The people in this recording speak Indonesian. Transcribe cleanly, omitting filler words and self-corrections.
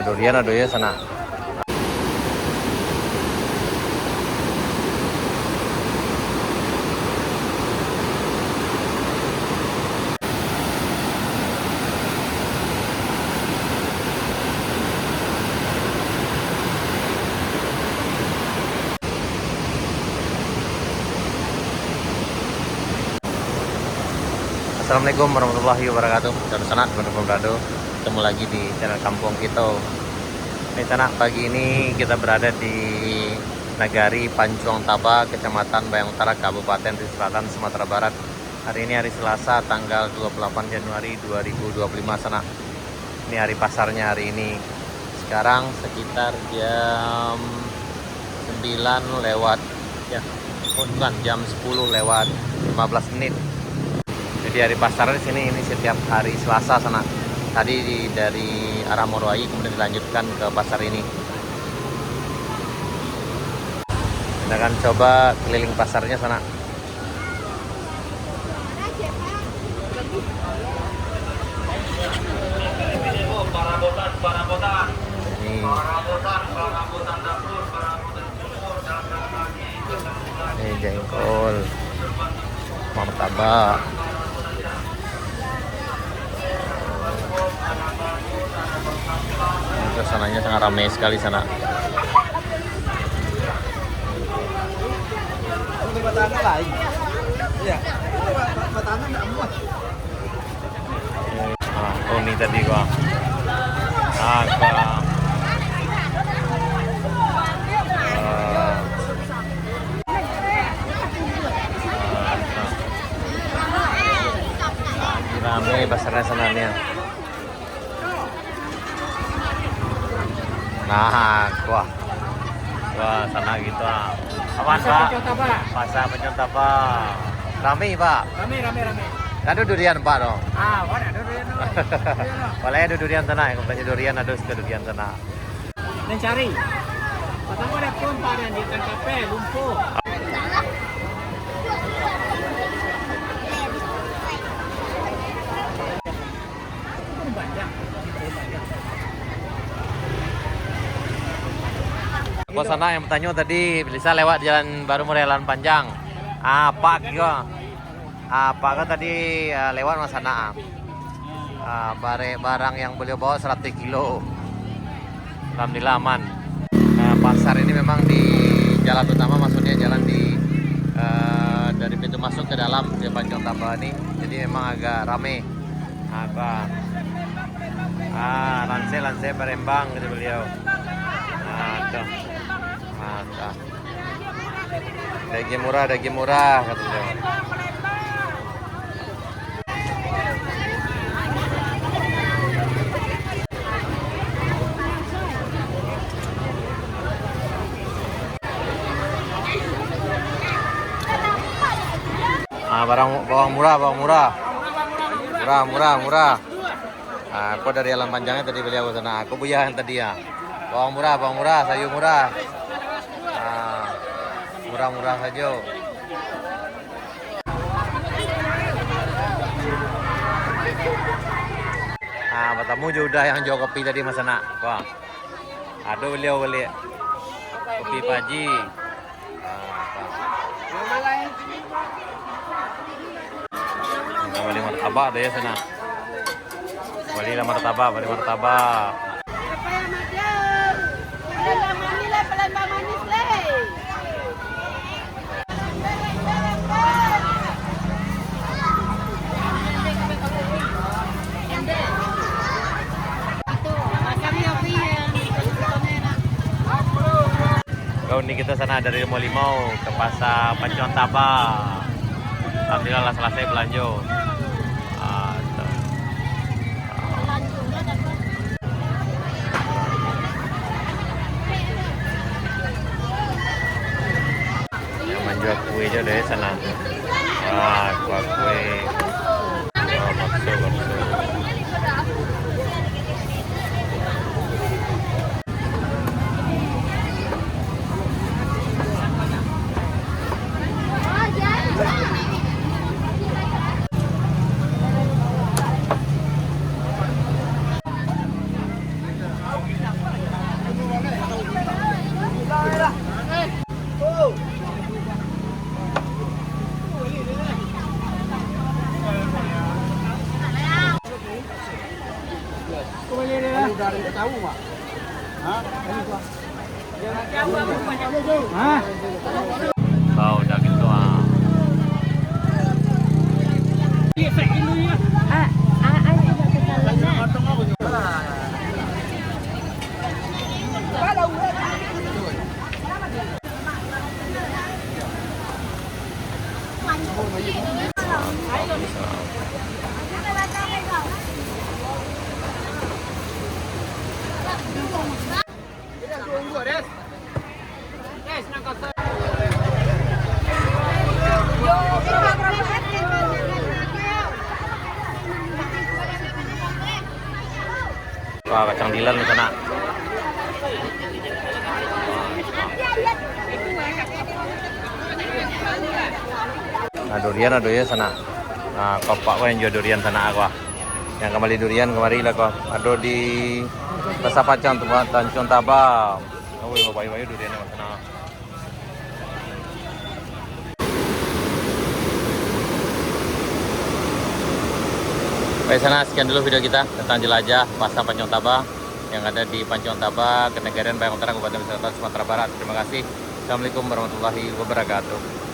durian ada ya sana. Assalamualaikum warahmatullahi wabarakatuh. Saudara sanak teman-teman berado, ketemu lagi di channel Kampung Kita. Ini sanak, pagi ini kita berada di Nagari Pancuang Taba, Kecamatan Bayang Utara, Kabupaten Selatan, Sumatera Barat. Hari ini hari Selasa, tanggal 28 Januari 2025 sanak. Ini hari pasarnya hari ini. Sekarang sekitar jam 9 lewat ya, bukan jam 10 lewat 15 menit. Jadi hari pasar di sini ini setiap hari Selasa sana. Tadi dari arah Morowai kemudian dilanjutkan ke pasar ini. Kita akan coba keliling pasarnya sana. Ini jengkol, martabak. Suasananya sangat ramai sekali sana. Oh ini tadi gua. Ramai pasarnya sananya. Nah, wah sana gitu. Apaan Pak? Pasar Pancuang Taba. Rame Pak? Rame. Ada durian Pak dong? Ada durian. Boleh ada durian sana, yang katanya durian ada suka durian sana. Dan cari. Pertama ada pompa dan di TKP lumpuh. Kok sana yang bertanya tadi bisa lewat jalan baru Jalan Panjang. Pak juga. Pak kan tadi lewat mas sana. Barang yang beliau bawa 100 kilo. Alhamdulillah aman. Pasar ini memang di jalan utama, maksudnya jalan di dari pintu masuk ke dalam di Pancuang Taba ini. Jadi memang agak rame. Lance Palembang gitu beliau. Tuh. Mantap. Daging murah kata beliau. Bawang murah. Aku dari Jalan Panjangnya tadi beliau sana. Aku buya yang tadi ya. Bawang murah, sayur murah. Murah saja. Bertemu juga yang jual kopi tadi mas anak. Wah, ada beliau beli kopi pagi. Beli martabak ada ya sana. Beli martabak. Ini kita sana dari Limau ke pasar Pancuang Taba. Alhamdulillah selesai belanja. Yang menjual kue aja dari sana. Kue. Bakso. dari itu tahu Pak. Hah? Hah? Oh, udah gitu ah. Iya, saya dulu ya. Tidak kesalahan. Wah, kacang dilan di sana. Nah, durian ada ya sana. Nah, kopak yang jual durian sana aku. Yang kembali durian kemari lah kok. Ada di Pasar Pacang tempat Tanjung Tabang. Oh, bayi-bayi durian yang sana. Baik sana, sekian dulu video kita tentang jelajah Pasar Pancong Taba yang ada di Pancong Taba, Kenegarian Bayang Utara, Kabupaten Selatan, Sumatera Barat. Terima kasih. Assalamualaikum warahmatullahi wabarakatuh.